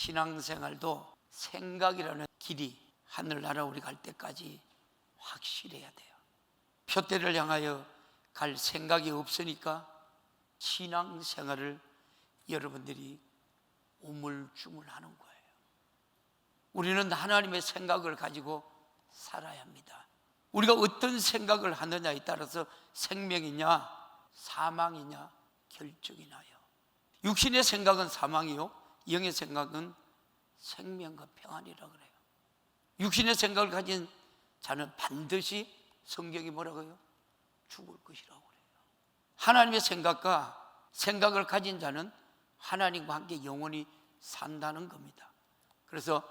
신앙생활도 생각이라는 길이 하늘나라 우리 갈 때까지 확실해야 돼요. 표대를 향하여 갈 생각이 없으니까 신앙생활을 여러분들이 우물쭈물하는 거예요. 우리는 하나님의 생각을 가지고 살아야 합니다. 우리가 어떤 생각을 하느냐에 따라서 생명이냐 사망이냐 결정이 나요. 육신의 생각은 사망이요, 영의 생각은 생명과 평안이라 그래요. 육신의 생각을 가진 자는 반드시 성경이 뭐라고요? 죽을 것이라고 그래요. 하나님의 생각을 가진 자는 하나님과 함께 영원히 산다는 겁니다. 그래서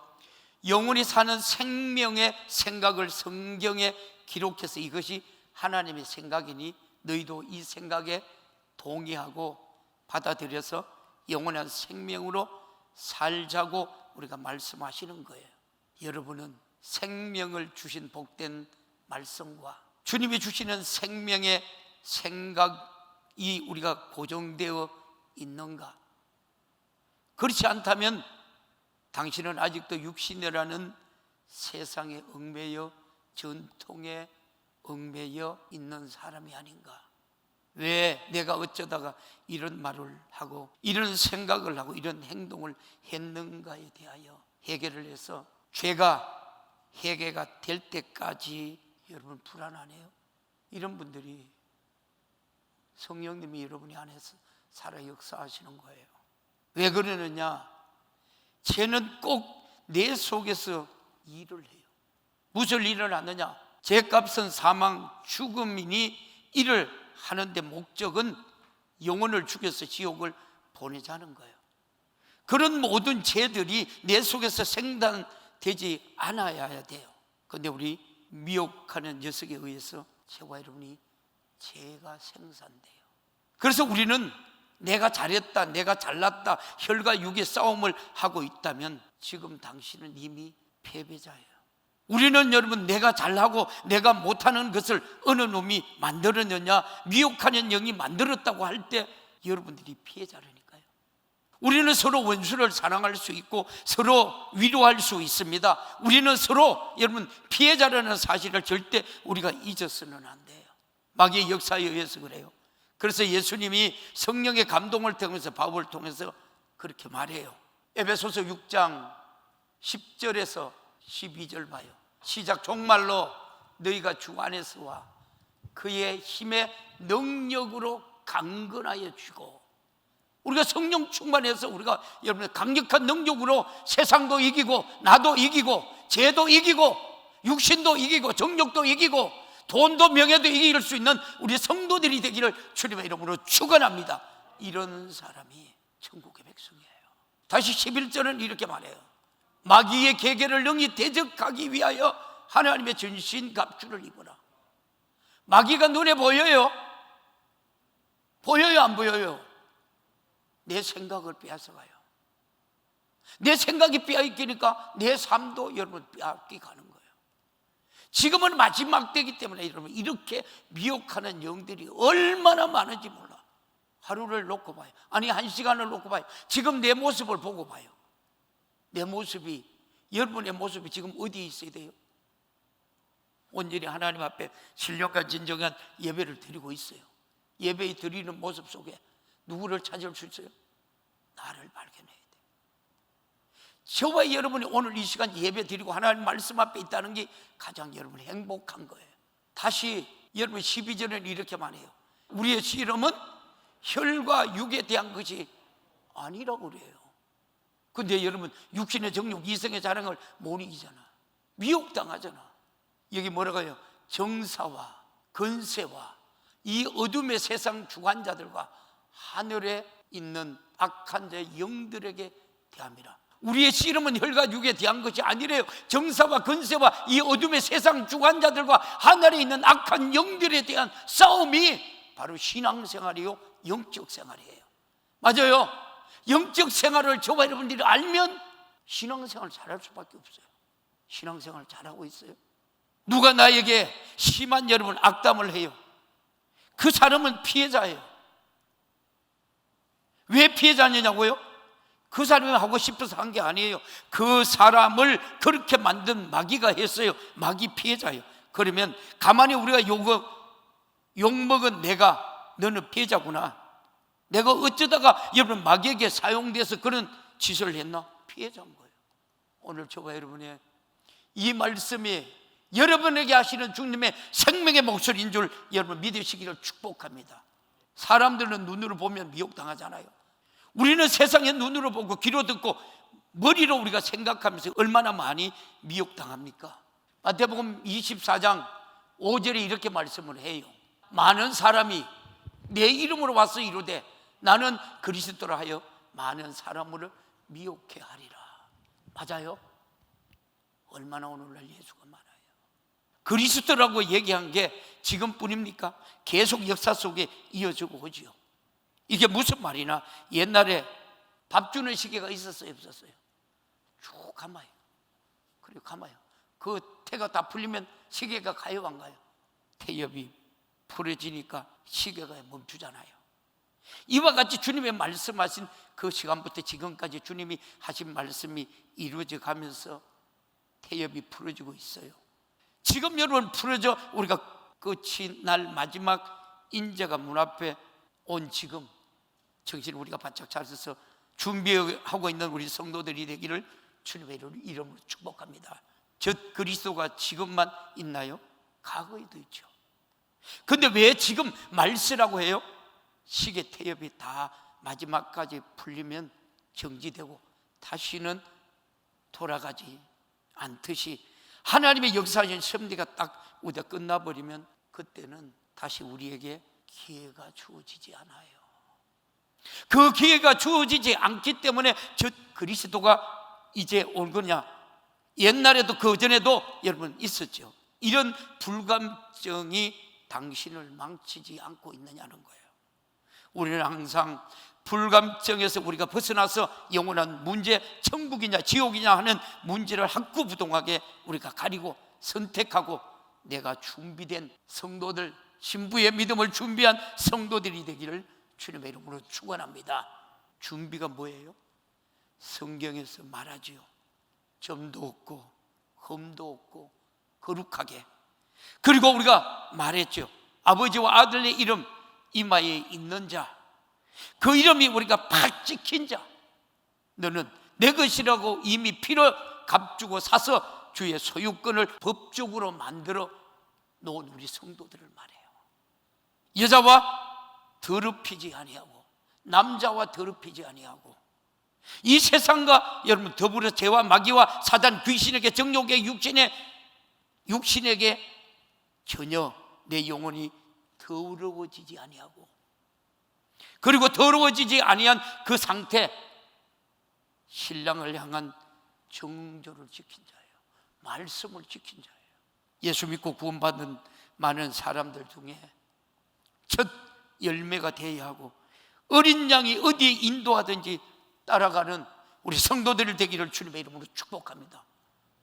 영원히 사는 생명의 생각을 성경에 기록해서 이것이 하나님의 생각이니 너희도 이 생각에 동의하고 받아들여서 영원한 생명으로 살자고 우리가 말씀하시는 거예요. 여러분은 생명을 주신 복된 말씀과 주님이 주시는 생명의 생각이 우리가 고정되어 있는가? 그렇지 않다면 당신은 아직도 육신이라는 세상에 얽매여 전통에 얽매여 있는 사람이 아닌가? 왜 내가 어쩌다가 이런 말을 하고 이런 생각을 하고 이런 행동을 했는가에 대하여 해결을 해서 죄가 해결가 될 때까지 여러분 불안하네요. 이런 분들이 성령님이 여러분이 안에서 살아 역사하시는 거예요. 왜 그러느냐? 죄는 꼭 내 속에서 일을 해요. 무슨 일을 하느냐? 죄값은 사망 죽음이니 일을 하는데 목적은 영혼을 죽여서 지옥을 보내자는 거예요. 그런 모든 죄들이 내 속에서 생산되지 않아야 돼요. 그런데 우리 미혹하는 녀석에 의해서 저와 여러분이 죄가 생산돼요. 그래서 우리는 내가 잘했다, 내가 잘났다, 혈과 육의 싸움을 하고 있다면 지금 당신은 이미 패배자예요. 우리는 여러분 내가 잘하고 내가 못하는 것을 어느 놈이 만들었느냐, 미혹하는 영이 만들었다고 할 때 여러분들이 피해자라니까요. 우리는 서로 원수를 사랑할 수 있고 서로 위로할 수 있습니다. 우리는 서로 여러분 피해자라는 사실을 절대 우리가 잊어서는 안 돼요. 마귀의 역사에 의해서 그래요. 그래서 예수님이 성령의 감동을 통해서 바울을 통해서 그렇게 말해요. 에베소서 6장 10절에서 12절 봐요. 시작. 정말로 너희가 주 안에서와 그의 힘의 능력으로 강건하여 지고, 우리가 성령 충만해서 우리가 여러분 강력한 능력으로 세상도 이기고 나도 이기고 죄도 이기고 육신도 이기고 정욕도 이기고 돈도 명예도 이길 수 있는 우리 성도들이 되기를 주님의 이름으로 축원합니다. 이런 사람이 천국의 백성이에요. 다시 11절은 이렇게 말해요. 마귀의 계계를 능히 대적하기 위하여 하나님의 전신갑주를 입어라. 마귀가 눈에 보여요? 보여요, 안 보여요? 내 생각을 빼앗아가요. 내 생각이 빼앗기니까 내 삶도 여러분 빼앗기가는 거예요. 지금은 마지막 때이기 때문에 여러분 이렇게 미혹하는 영들이 얼마나 많은지 몰라. 하루를 놓고 봐요. 아니 1시간을 놓고 봐요. 지금 내 모습을 보고 봐요. 내 모습이, 여러분의 모습이 지금 어디에 있어야 돼요? 온전히 하나님 앞에 신령한 진정한 예배를 드리고 있어요. 예배 드리는 모습 속에 누구를 찾을 수 있어요? 나를 발견해야 돼요. 저와 여러분이 오늘 이 시간 예배 드리고 하나님 말씀 앞에 있다는 게 가장 여러분 행복한 거예요. 다시 여러분 12절은 이렇게 말해요. 우리의 씨름은 혈과 육에 대한 것이 아니라고 그래요. 근데 여러분 육신의 정욕, 이성의 자랑을 못 이기잖아. 미혹당하잖아. 여기 뭐라고 해요? 정사와 건세와 이 어둠의 세상 주관자들과 하늘에 있는 악한 자의 영들에게 대함이라. 우리의 씨름은 혈과 육에 대한 것이 아니래요. 정사와 건세와 이 어둠의 세상 주관자들과 하늘에 있는 악한 영들에 대한 싸움이 바로 신앙생활이요 영적 생활이에요. 맞아요. 영적 생활을 저와 여러분들이 알면 신앙생활을 잘할 수밖에 없어요. 신앙생활을 잘하고 있어요? 누가 나에게 심한 여러분 악담을 해요? 그 사람은 피해자예요. 왜 피해자냐고요? 그 사람이 하고 싶어서 한 게 아니에요. 그 사람을 그렇게 만든 마귀가 했어요. 마귀 피해자예요. 그러면 가만히 우리가 욕먹은 내가, 너는 피해자구나. 내가 어쩌다가 여러분 마귀에게 사용돼서 그런 짓을 했나? 피해자인 거예요. 오늘 저와 여러분의 이 말씀이 여러분에게 하시는 주님의 생명의 목소리인 줄 여러분 믿으시기를 축복합니다. 사람들은 눈으로 보면 미혹당하잖아요. 우리는 세상의 눈으로 보고 귀로 듣고 머리로 우리가 생각하면서 얼마나 많이 미혹당합니까? 마태복음 24장 5절에 이렇게 말씀을 해요. 많은 사람이 내 이름으로 와서 이르되 나는 그리스도라 하여 많은 사람을 미혹해 하리라. 맞아요? 얼마나 오늘날 예수가 많아요. 그리스도라고 얘기한 게 지금뿐입니까? 계속 역사 속에 이어지고 오지요. 이게 무슨 말이나, 옛날에 밥 주는 시계가 있었어요, 없었어요? 쭉 감아요. 그리고 감아요. 그 태가 다 풀리면 시계가 가요, 안 가요? 태엽이 풀어지니까 시계가 멈추잖아요. 이와 같이 주님의 말씀하신 그 시간부터 지금까지 주님이 하신 말씀이 이루어져 가면서 태엽이 풀어지고 있어요. 지금 여러분 풀어져 우리가 끝이 날 마지막 인자가 문 앞에 온 지금 정신을 우리가 바짝 차려서 준비하고 있는 우리 성도들이 되기를 주님의 이름으로 축복합니다. 저 그리스도가 지금만 있나요? 과거에도 있죠. 근데 왜 지금 말세라고 해요? 시계 태엽이 다 마지막까지 풀리면 정지되고 다시는 돌아가지 않듯이 하나님의 역사하신 섭리가 딱 우리가 끝나버리면 그때는 다시 우리에게 기회가 주어지지 않아요. 그 기회가 주어지지 않기 때문에 저 그리스도가 이제 올 거냐? 옛날에도 그 전에도 여러분 있었죠. 이런 불감증이 당신을 망치지 않고 있느냐는 거예요. 우리는 항상 불감증에서 우리가 벗어나서 영원한 문제, 천국이냐 지옥이냐 하는 문제를 학구부동하게 우리가 가리고 선택하고 내가 준비된 성도들, 신부의 믿음을 준비한 성도들이 되기를 주님의 이름으로 축원합니다. 준비가 뭐예요? 성경에서 말하지요. 점도 없고 흠도 없고 거룩하게. 그리고 우리가 말했죠. 아버지와 아들의 이름 이마에 있는 자, 그 이름이 우리가 팍 찍힌 자, 너는 내 것이라고 이미 피로 값주고 사서 주의 소유권을 법적으로 만들어 놓은 우리 성도들을 말해요. 여자와 더럽히지 아니하고 남자와 더럽히지 아니하고 이 세상과 여러분 더불어 죄와 마귀와 사단 귀신에게 정욕의 육신에게 전혀 내 영혼이 더러워지지 아니하고, 그리고 더러워지지 아니한 그 상태, 신랑을 향한 정조를 지킨 자예요. 말씀을 지킨 자예요. 예수 믿고 구원받은 많은 사람들 중에 첫 열매가 되어야 하고 어린 양이 어디에 인도하든지 따라가는 우리 성도들 되기를 주님의 이름으로 축복합니다.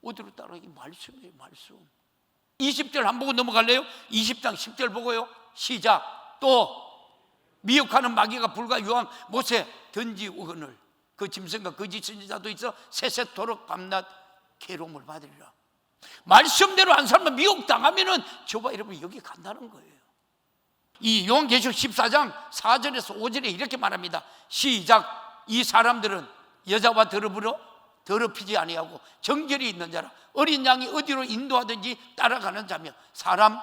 어디로 따라가기? 말씀이에요, 말씀. 20절 한 보고 넘어갈래요? 20장 10절 보고요. 시작. 또 미혹하는 마귀가 불과 유황 못에 던지오거늘 그 짐승과 거짓 선지자도 있어 세세토록 밤낮 괴로움을 받으리라. 말씀대로 한 사람은 미혹당하면은 저와 여러분 여기 간다는 거예요. 이 요한계시록 14장 4절에서 5절에 이렇게 말합니다. 시작. 이 사람들은 여자와 더럽히지 아니하고 정결이 있는 자라 어린 양이 어디로 인도하든지 따라가는 자며 사람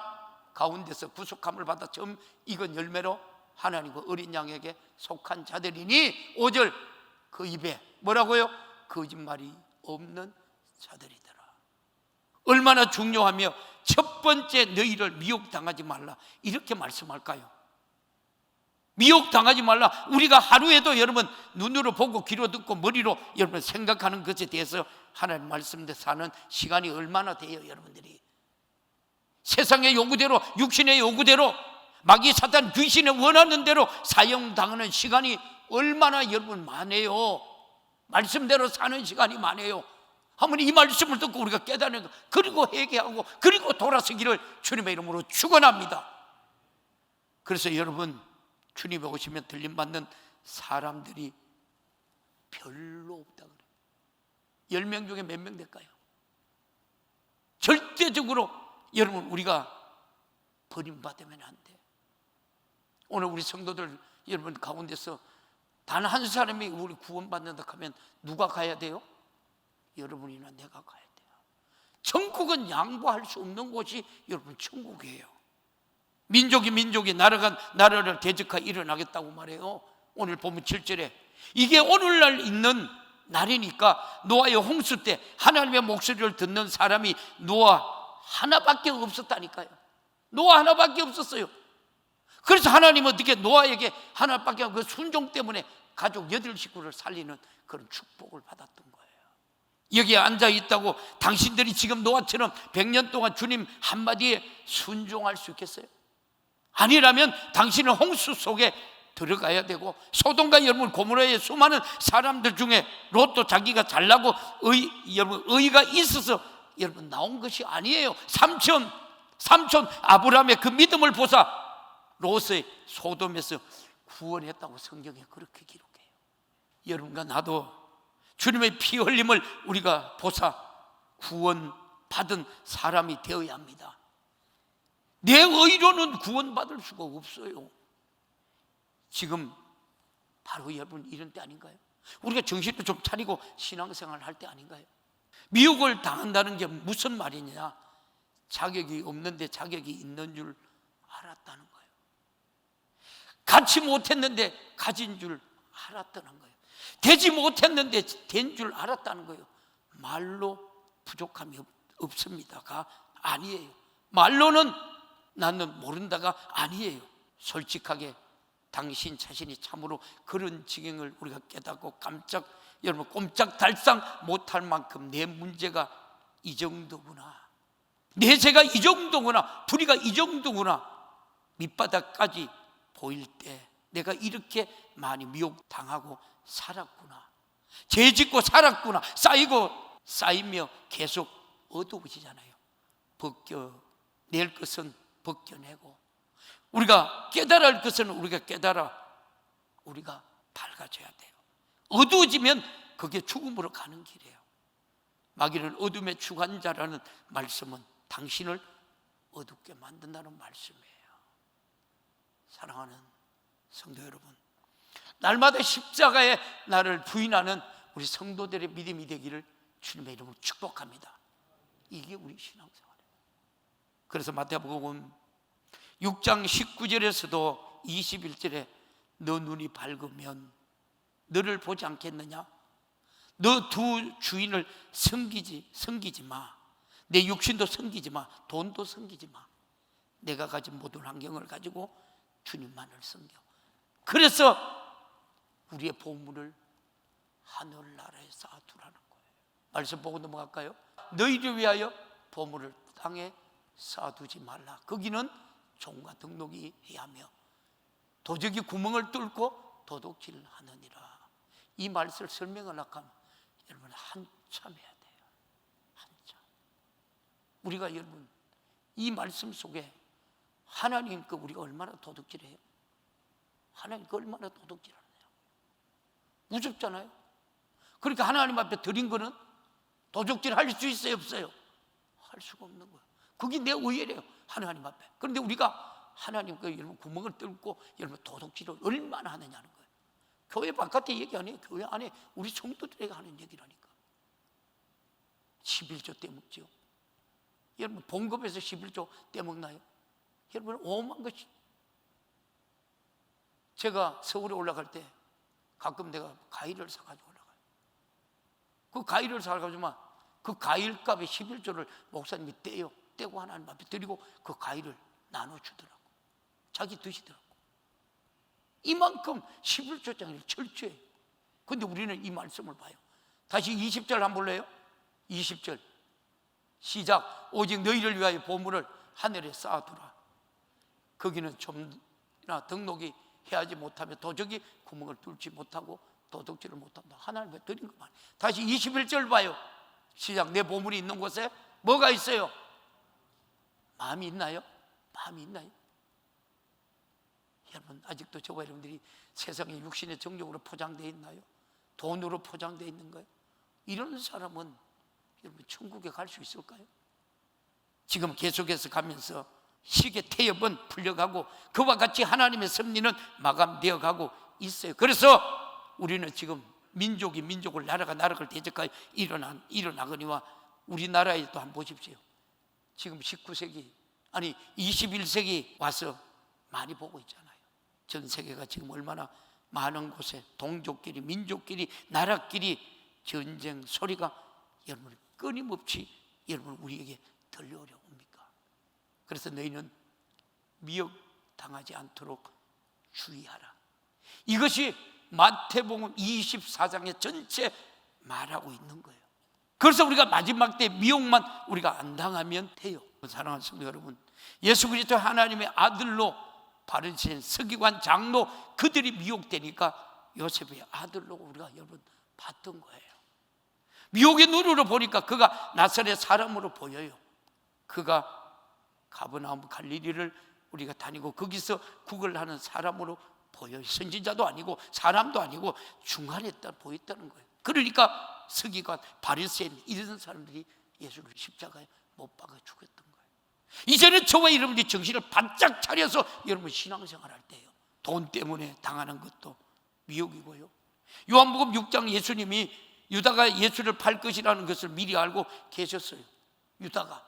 가운데서 구속함을 받아 처음 익은 열매로 하나님과 어린 양에게 속한 자들이니 5절 그 입에 뭐라고요? 거짓말이 없는 자들이더라. 얼마나 중요하며 첫 번째 너희를 미혹당하지 말라 이렇게 말씀할까요? 미혹당하지 말라. 우리가 하루에도 여러분 눈으로 보고 귀로 듣고 머리로 여러분 생각하는 것에 대해서 하나님 말씀대로 사는 시간이 얼마나 돼요? 여러분들이 세상의 요구대로 육신의 요구대로 마귀 사탄 귀신의 원하는 대로 사용당하는 시간이 얼마나 여러분 많아요. 말씀대로 사는 시간이 많아요. 한번 이 말씀을 듣고 우리가 깨닫는 것, 그리고 회개하고 그리고 돌아서기를 주님의 이름으로 축원합니다. 그래서 여러분 주님이 오시면 들림받는 사람들이 별로 없다 그래요. 10명 중에 몇 명 될까요? 절대적으로 여러분 우리가 버림받으면 안 돼. 오늘 우리 성도들 여러분 가운데서 단 한 사람이 우리 구원받는다 하면 누가 가야 돼요? 여러분이나 내가 가야 돼요. 천국은 양보할 수 없는 곳이 여러분 천국이에요. 민족이 나라가 나라를 대적하여 일어나겠다고 말해요. 오늘 보면 7절에 이게 오늘날 있는 날이니까 노아의 홍수 때 하나님의 목소리를 듣는 사람이 노아 하나밖에 없었다니까요. 노아 하나밖에 없었어요. 그래서 하나님은 어떻게 노아에게 하나밖에 그 순종 때문에 가족 8식구를 살리는 그런 축복을 받았던 거예요. 여기에 앉아있다고 당신들이 지금 노아처럼 100년 동안 주님 한마디에 순종할 수 있겠어요? 아니라면 당신은 홍수 속에 들어가야 되고, 소돔과 여러분 고모라의 수많은 사람들 중에 롯도 자기가 잘나고 여러분 의가 있어서 여러분 나온 것이 아니에요. 삼촌 아브라함의 그 믿음을 보사 롯의 소돔에서 구원했다고 성경에 그렇게 기록해요. 여러분과 나도 주님의 피 흘림을 우리가 보사 구원받은 사람이 되어야 합니다. 내 의로는 구원받을 수가 없어요. 지금 바로 여러분 이런 때 아닌가요? 우리가 정신을 좀 차리고 신앙생활을 할 때 아닌가요? 미혹을 당한다는 게 무슨 말이냐? 자격이 없는데 자격이 있는 줄 알았다는 거예요. 갖지 못했는데 가진 줄 알았다는 거예요. 되지 못했는데 된 줄 알았다는 거예요. 말로 부족함이 없습니다가 아니에요. 말로는 나는 모른다가 아니에요. 솔직하게 당신 자신이 참으로 그런 지경을 우리가 깨닫고 여러분 꼼짝달싹 못할 만큼 내 문제가 이 정도구나, 내 죄가 이 정도구나, 불의가 이 정도구나, 밑바닥까지 보일 때 내가 이렇게 많이 미혹당하고 살았구나, 죄 짓고 살았구나, 쌓이며 계속 어두워지잖아요. 벗겨낼 것은 벗겨내고, 우리가 깨달아야 할 것은 우리가 깨달아 우리가 밝아져야 돼요. 어두워지면 그게 죽음으로 가는 길이에요. 마귀는 어둠의 주관자라는 말씀은 당신을 어둡게 만든다는 말씀이에요. 사랑하는 성도 여러분, 날마다 십자가에 나를 부인하는 우리 성도들의 믿음이 되기를 주님의 이름으로 축복합니다. 이게 우리 신앙생활이에요. 그래서 마태복음 6장 19절에서도 21절에 너 눈이 밝으면 너를 보지 않겠느냐? 너 두 주인을 섬기지 마. 내 육신도 섬기지 마. 돈도 섬기지 마. 내가 가진 모든 환경을 가지고 주님만을 섬겨. 그래서 우리의 보물을 하늘나라에 쌓아두라는 거예요. 말씀 보고 넘어갈까요? 너희를 위하여 보물을 땅에 쌓아두지 말라. 거기는 종과 등록이 해야 하며 도적이 구멍을 뚫고 도둑질하느니라. 이 말씀을 설명하려고 하면 여러분 한참 해야 돼요. 한참. 우리가 여러분 이 말씀 속에 하나님께 우리가 얼마나 도둑질해요? 하나님께 얼마나 도둑질하느냐? 무섭잖아요. 그러니까 하나님 앞에 드린 거는 도둑질 할 수 있어요, 없어요? 할 수가 없는 거예요. 그게 내 의뢰래요, 하나님 앞에. 그런데 우리가 하나님께 여러분 구멍을 뚫고 여러분 도둑질을 얼마나 하느냐는 거예요. 교회 바깥에 얘기 아니에요. 교회 안에 우리 성도들에게 하는 얘기라니까. 11조 떼먹죠. 여러분 봉급에서 11조 떼먹나요? 여러분 오만 것이. 제가 서울에 올라갈 때 가끔 내가 과일을 사가지고 올라가요. 그 과일을 사가지고만 그 과일값의 11조를 목사님이 떼고 하나님 앞에 드리고 그 과일을 나눠주더라고. 자기 드시더라고. 이만큼 11조짜리를 철저해. 근데 우리는 이 말씀을 봐요. 다시 20절 한번 볼래요? 20절 시작. 오직 너희를 위하여 보물을 하늘에 쌓아두라. 거기는 좀나 등록이 해야지 못하면 도적이 구멍을 뚫지 못하고 도둑질을 못한다. 하나님께 드린 것만. 다시 21절 봐요. 시작. 내 보물이 있는 곳에 뭐가 있어요? 마음이 있나요? 마음이 있나요? 여러분 아직도 저와 여러분들이 세상의 육신의 정욕으로 포장되어 있나요? 돈으로 포장되어 있는 거예요. 이런 사람은 여러분 천국에 갈 수 있을까요? 지금 계속해서 가면서 시계 태엽은 풀려가고 그와 같이 하나님의 섭리는 마감되어 가고 있어요. 그래서 우리는 지금 민족이 민족을, 나라가 나라를 대적하여 일어나거니와 우리나라에도 한번 보십시오. 지금 19세기 아니 21세기 와서 많이 보고 있잖아요. 전 세계가 지금 얼마나 많은 곳에 동족끼리, 민족끼리, 나라끼리 전쟁 소리가 여러분 끊임없이 여러분 우리에게 들려오려 옵니까? 그래서 너희는 미혹당하지 않도록 주의하라. 이것이 마태복음 24장의 전체 말하고 있는 거예요. 그래서 우리가 마지막 때 미혹만 우리가 안 당하면 돼요. 사랑하는 성도 여러분, 예수 그리스도 하나님의 아들로 바르신 서기관, 장로 그들이 미혹되니까 요셉의 아들로 우리가 여러분 봤던 거예요. 미혹의 눈으로 보니까 그가 나사렛 사람으로 보여요. 그가 가버나움 갈릴리를 우리가 다니고 거기서 구걸하는 사람으로 보여요. 선지자도 아니고 사람도 아니고 중간에 보였다는 거예요. 그러니까 서기관, 바리새인 이런 사람들이 예수를 십자가에 못 박아 죽였던 거예요. 이제는 저와 여러분들이 정신을 바짝 차려서 여러분 신앙생활 할 때요, 돈 때문에 당하는 것도 미혹이고요. 요한복음 6장 예수님이 유다가 예수를 팔 것이라는 것을 미리 알고 계셨어요. 유다가.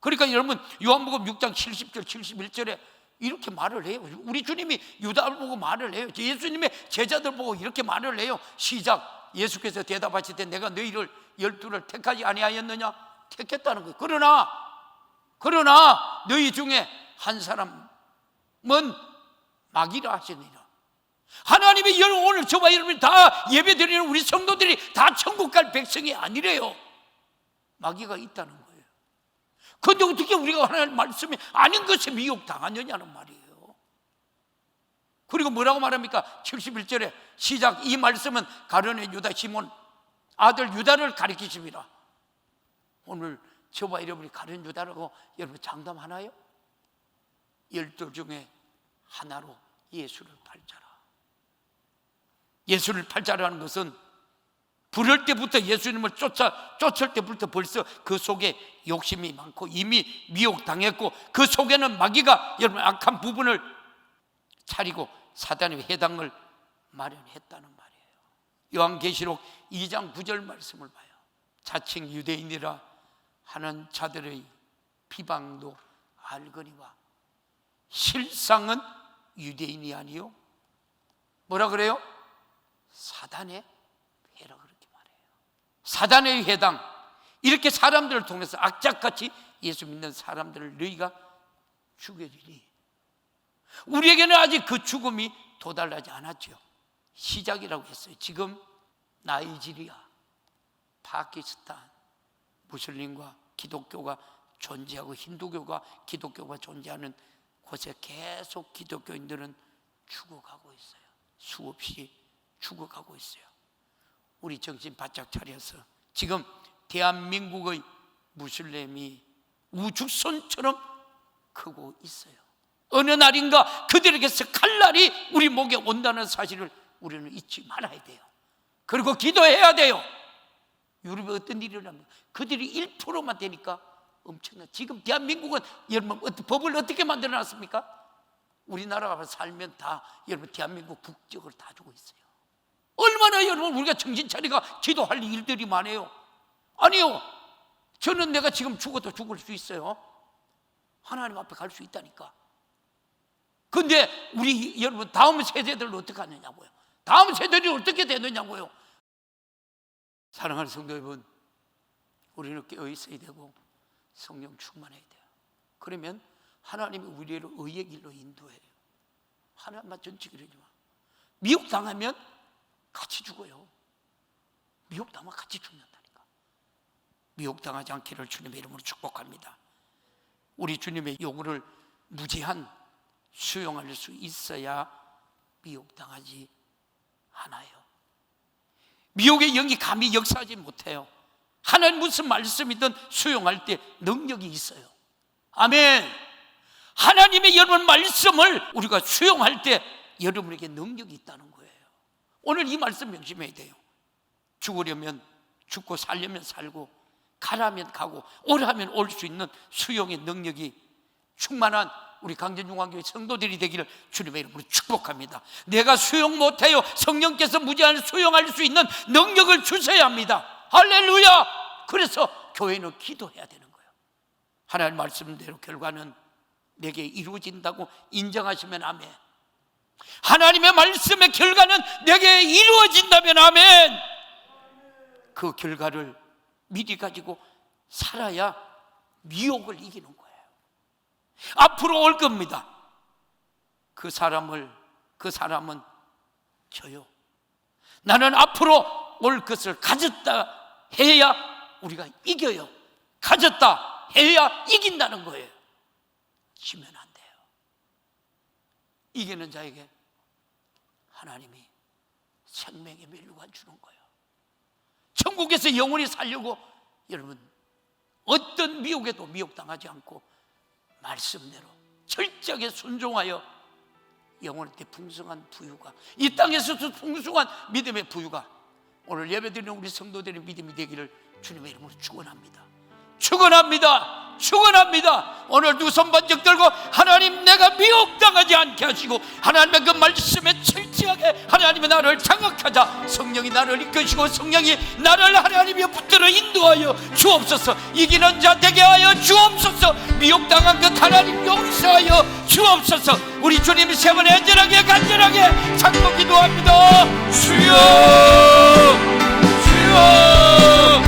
그러니까 여러분 요한복음 6장 70절 71절에 이렇게 말을 해요. 우리 주님이 유다를 보고 말을 해요. 예수님의 제자들 보고 이렇게 말을 해요. 시작. 예수께서 대답하실 때 내가 너희를 12를 택하지 아니하였느냐? 택했다는 거예요. 그러나 너희 중에 한 사람은 마귀라 하시니라. 하나님이 오늘 저와 여러분이 다 예배드리는 우리 성도들이 다 천국 갈 백성이 아니래요. 마귀가 있다는 거예요. 그런데 어떻게 우리가 하나님 말씀이 아닌 것에 미혹당하느냐는 말이에요. 그리고 뭐라고 말합니까? 71절에 시작. 이 말씀은 가룟의 유다 시몬 아들 유다를 가리키십니다. 오늘 저와 여러분이 가룟 유다라고 여러분 장담하나요? 12 중에 하나로 예수를 팔자라. 예수를 팔자라는 것은 부를 때부터 예수님을 쫓을 때부터 벌써 그 속에 욕심이 많고 이미 미혹당했고 그 속에는 마귀가 여러분 악한 부분을 차리고 사단의 회당을 마련했다는 말이에요. 요한계시록 2장 9절 말씀을 봐요. 자칭 유대인이라 하는 자들의 비방도 알거니와 실상은 유대인이 아니요 뭐라 그래요? 사단의 회라 그렇게 말해요. 사단의 회당, 이렇게 사람들을 통해서 악착같이 예수 믿는 사람들을 너희가 죽여주니 우리에게는 아직 그 죽음이 도달하지 않았죠. 시작이라고 했어요. 지금 나이지리아, 파키스탄 무슬림과 기독교가 존재하고 힌두교가 기독교가 존재하는 곳에 계속 기독교인들은 죽어가고 있어요. 수없이 죽어가고 있어요. 우리 정신 바짝 차려서 지금 대한민국의 무슬림이 우주선처럼 크고 있어요. 어느 날인가 그들에게서 칼날이 우리 목에 온다는 사실을 우리는 잊지 말아야 돼요. 그리고 기도해야 돼요. 유럽에 어떤 일이 일어납니까? 그들이 1%만 되니까 엄청나. 지금 대한민국은 여러분 법을 어떻게 만들어놨습니까? 우리나라가 살면 다 여러분 대한민국 국적을 다 주고 있어요. 얼마나 여러분 우리가 정신 차리가 기도할 일들이 많아요. 아니요, 저는 내가 지금 죽어도 죽을 수 있어요. 하나님 앞에 갈 수 있다니까. 근데 우리 여러분 다음 세대들은 어떻게 하느냐고요. 다음 세대들이 어떻게 되느냐고요. 사랑하는 성도 여러분, 우리는 깨어 있어야 되고 성령 충만해야 돼요. 그러면 하나님이 우리를 의의 길로 인도해요. 하나님만 전치기를 하지 마. 미혹당하면 같이 죽어요. 미혹당하면 같이 죽는다니까. 미혹당하지 않기를 주님의 이름으로 축복합니다. 우리 주님의 요구를 무제한 수용할 수 있어야 미혹당하지 않아요. 미혹의 영이 감히 역사하지 못해요. 하나님 무슨 말씀이든 수용할 때 능력이 있어요. 아멘. 하나님의 여러분 말씀을 우리가 수용할 때 여러분에게 능력이 있다는 거예요. 오늘 이 말씀 명심해야 돼요. 죽으려면 죽고 살려면 살고 가라면 가고 오라면 올 수 있는 수용의 능력이 충만한 우리 강전중앙교회 성도들이 되기를 주님의 이름으로 축복합니다. 내가 수용 못해요. 성령께서 무제한 수용할 수 있는 능력을 주셔야 합니다. 할렐루야. 그래서 교회는 기도해야 되는 거예요. 하나님 말씀대로 결과는 내게 이루어진다고 인정하시면 아멘. 하나님의 말씀의 결과는 내게 이루어진다면 아멘. 그 결과를 미리 가지고 살아야 미혹을 이기는 거예요. 앞으로 올 겁니다. 그 사람은 저요. 나는 앞으로 올 것을 가졌다 해야 우리가 이겨요. 가졌다 해야 이긴다는 거예요. 지면 안 돼요. 이기는 자에게 하나님이 생명의 멸류관 주는 거예요. 천국에서 영원히 살려고 여러분 어떤 미혹에도 미혹당하지 않고 말씀대로 철저하게 순종하여 영원히 때 풍성한 부유가, 이 땅에서도 풍성한 믿음의 부유가 오늘 예배드리는 우리 성도들의 믿음이 되기를 주님의 이름으로 축원합니다. 축원합니다. 축원합니다. 오늘 두 손 번쩍 들고 하나님, 내가 미혹당하지 않게 하시고 하나님의 그 말씀에 철저하게 하나님이 나를 장악하자. 성령이 나를 이끄시고 성령이 나를 하나님의 붙들어 인도하여 주옵소서. 이기는 자 되게 하여 주옵소서. 미혹당한 것 하나님 용서하여 주옵소서. 우리 주님 세 번 애절하게 간절하게 찾고 기도합니다. 주여, 주여,